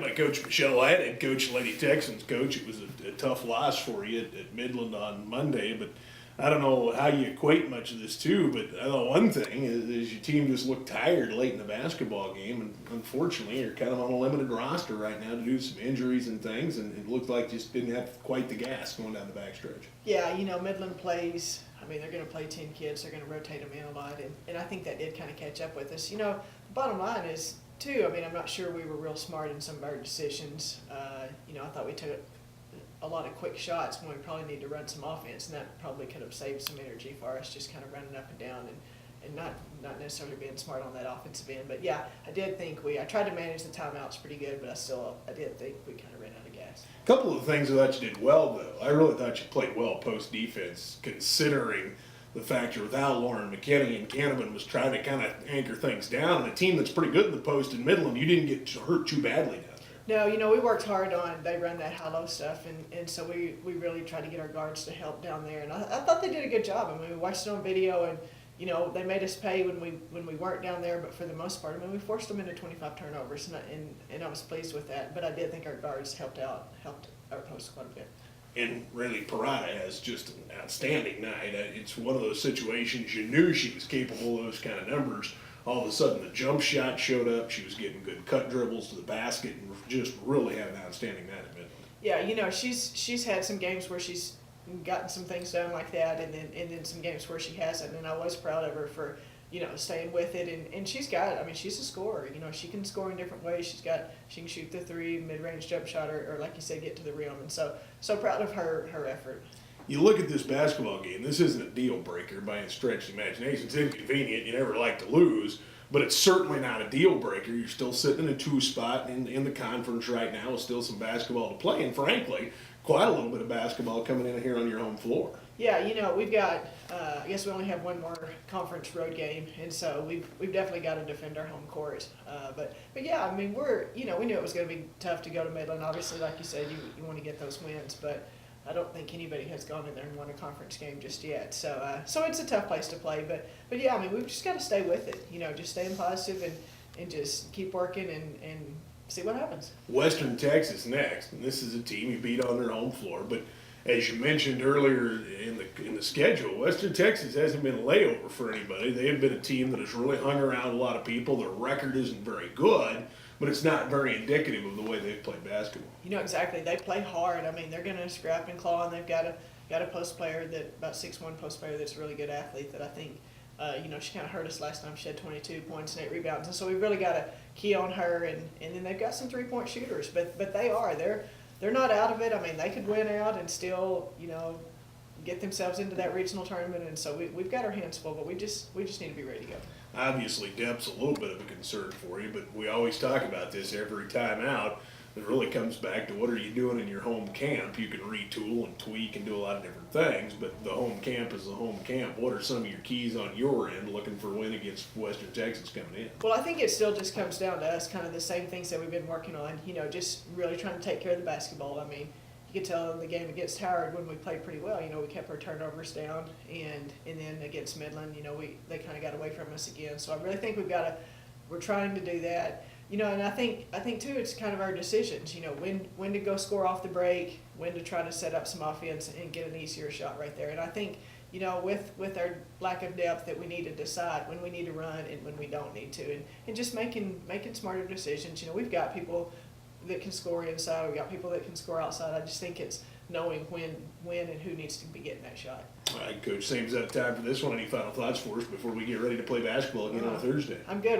My coach, Michelle Wyatt, head coach, Lady Texans coach. It was a tough loss for you at Midland on Monday, but I don't know how you equate much of this too, but I know one thing is your team just looked tired late in the basketball game, and unfortunately you're kind of on a limited roster right now due to some injuries and things, and it looked like just didn't have quite the gas going down the backstretch. Yeah, Midland plays, they're going to play 10 kids, they're going to rotate them in a lot, and I think that did kind of catch up with us. The bottom line is, too, I'm not sure we were real smart in some of our decisions. I thought we took a lot of quick shots when we probably need to run some offense, and that probably could have saved some energy for us, just kind of running up and down and not necessarily being smart on that offensive end. But yeah, I did think I tried to manage the timeouts pretty good, but I did think we kind of ran out of gas. A couple of things I thought you did well, though. I really thought you played well post defense, considering the fact you're without Lauren McKinney, and Canavan was trying to kind of anchor things down. And a team that's pretty good in the post in Midland, you didn't get hurt too badly down there. No, we worked hard on, they run that high-low stuff, and so we really tried to get our guards to help down there. And I thought they did a good job. We watched it on video, and, they made us pay when we weren't down there, but for the most part, we forced them into 25 turnovers, and I was pleased with that. But I did think our guards helped our post quite a bit. And really, Parada has just an outstanding night. It's one of those situations you knew she was capable of those kind of numbers. All of a sudden, the jump shot showed up. She was getting good cut dribbles to the basket, and just really had an outstanding night at Midland. Yeah, she's had some games where she's gotten some things done like that, and then some games where she hasn't. And I was proud of her for staying with it. And she's got, she's a scorer. She can score in different ways. She can shoot the three, mid-range jump shot, or like you said, get to the rim. And so proud of her effort. You look at this basketball game, this isn't a deal breaker by any stretch of the imagination. It's inconvenient. You never like to lose, but it's certainly not a deal breaker. You're still sitting in a 2 spot in the conference right now with still some basketball to play, and frankly, quite a little bit of basketball coming in here on your home floor. Yeah, we've got, I guess we only have one more conference road game, and so we've definitely got to defend our home court. But yeah, we knew it was going to be tough to go to Midland. Obviously, like you said, you want to get those wins, but I don't think anybody has gone in there and won a conference game just yet. So it's a tough place to play, but yeah, we've just got to stay with it. Just staying positive and just keep working and see what happens. Western Texas next, and this is a team you beat on their home floor, but as you mentioned earlier in the schedule, Western Texas hasn't been a layover for anybody. They have been a team that has really hung around a lot of people. Their record isn't very good, but it's not very indicative of the way they've played basketball. Exactly. They play hard. They're going to scrap and claw, and they've got a post player about 6'1" post player that's a really good athlete that I think, she kind of hurt us last time. She had 22 points and 8 rebounds, and so we've really got to key on her. And then they've got some 3-point shooters, but they're not out of it. They could win out and still, get themselves into that regional tournament. And so we've got our hands full, but we just need to be ready to go. Obviously, depth's a little bit of a concern for you, but we always talk about this every time out. It really comes back to what are you doing in your home camp. You can retool and tweak and do a lot of different things, but the home camp is the home camp. What are some of your keys on your end looking for a win against Western Texas coming in? Well, I think it still just comes down to us, kind of the same things that we've been working on, just really trying to take care of the basketball. You could tell in the game against Howard when we played pretty well. We kept our turnovers down, and then against Midland, they kind of got away from us again. So I really think we're trying to do that. And I think too, it's kind of our decisions. When to go score off the break, when to try to set up some offense and get an easier shot right there. And I think with our lack of depth, that we need to decide when we need to run and when we don't need to, and just making smarter decisions. We've got people that can score inside. We've got people that can score outside. I just think it's knowing when and who needs to be getting that shot. All right, Coach, seems that time for this one. Any final thoughts for us before we get ready to play basketball again on Thursday? I'm good.